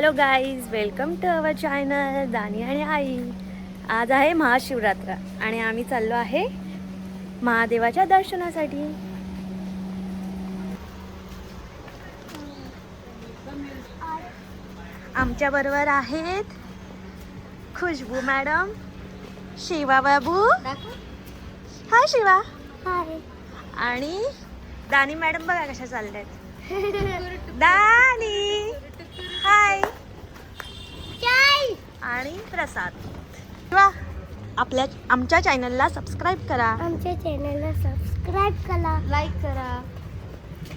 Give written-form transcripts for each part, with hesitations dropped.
Hello guys, welcome to our channel Dani आणि आई. आज आहे महाशिवरात्र आणि आम्ही चाललो आहे महादेवाच्या दर्शनासाठी. आमच्या बरोबर आहेत खुशबू मॅडम, शिवा बाबू, हाय शिवा, हाय, आणि दानी मॅडम. बघा कशा चालल्यात. दानी हाय, आणि प्रसाद. शिवा, आमच्या चॅनलला सबस्क्राईब करा. आमच्या चॅनलला सबस्क्राईब करा, लाईक करा.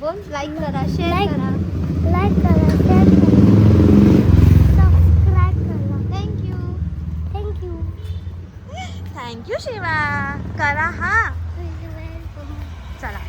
बोल, लाईक करा, शेअर करा. लाईक करा, शेअर करा, सबस्क्राईब करा. थँक्यू. थँक्यू. थँक्यू शिवा. करा हा. चला.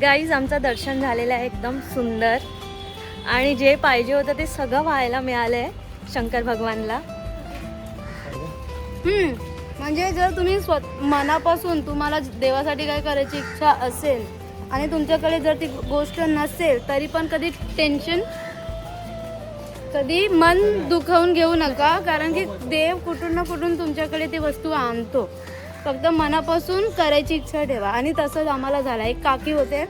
गाईज आमचं दर्शन झालेलं आहे एकदम सुंदर आणि जे पाहिजे होतं ते सगळं व्हायला मिळालं आहे शंकर भगवानला. म्हणजे जर तुम्ही मनापासून तुम्हाला देवासाठी काय करायची इच्छा असेल आणि तुमच्याकडे जर ती गोष्ट नसेल तरी पण कधी मन दुखावून घेऊ नका, कारण की देव कुठून ना कुठून तुमच्याकडे ती वस्तू आणतो. फक्त मनापासून करायची इच्छा ठेवा. आणि तसंच आम्हाला झालं. एक काकी होते,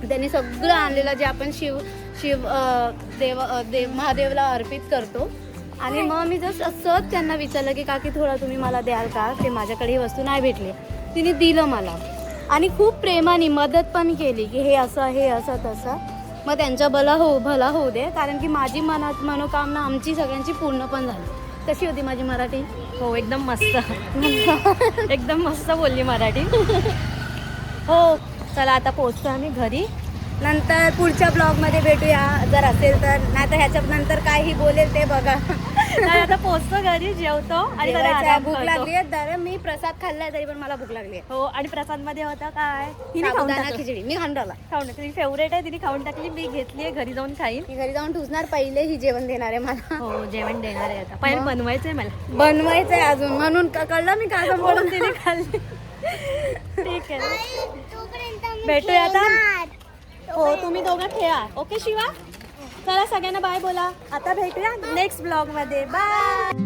त्यांनी सगळं आणलेलं जे आपण महादेवला अर्पित करतो. आणि मग मी जस्ट असंच त्यांना विचारलं की काकी थोडं तुम्ही मला द्याल का, ते माझ्याकडे ही वस्तू नाही भेटली. तिने दिलं मला आणि खूप प्रेमाने मदत पण केली की हे असं तसं. मग त्यांच्या भला होऊ दे, कारण की माझी मनोकामना आमची सगळ्यांची पूर्ण पण झाली. कशी होती माझी मराठी? हो एकदम मस्त. एकदम मस्त बोलली मराठी. हो चला आता पोहोचतो आम्ही घरी. नंतर पुढच्या ब्लॉगमध्ये भेटूया जर असेल तर, नाही तर ह्याच्या नंतर काही बोलेल ते बघा. नाही, आता पोहोचतो घरी, जेवतो आणि जरा जेवायचं, आराम भूक करतो. लागली आहे. तर मी प्रसाद खाल्लाय तरी पण मला भूक लागली आहे. हो आणि प्रसाद मध्ये होता काय, तिने खाऊन साबुदाणा टाकलं. खिचडी मी खाऊन टाकला. खाऊन तिची फेवरेट आहे, तिने खाऊन टाकली. मी घेतली घरी जाऊन खाईन. मी घरी जाऊन ठुसणार, पहिले ही जेवण देणार आहे मला. हो जेवण देणार आहे आता. पहिले बनवायचंय मला. बनवायचंय अजून, म्हणून कळलं मी का म्हणून तिने खाल्ली. ठीक आहे, भेटूया आता. हो तुम्ही दोघं खेळा. ओके शिवा, चला सगळ्यांना बाय बोला. आता भेटूया नेक्स्ट ब्लॉग मध्ये. बाय.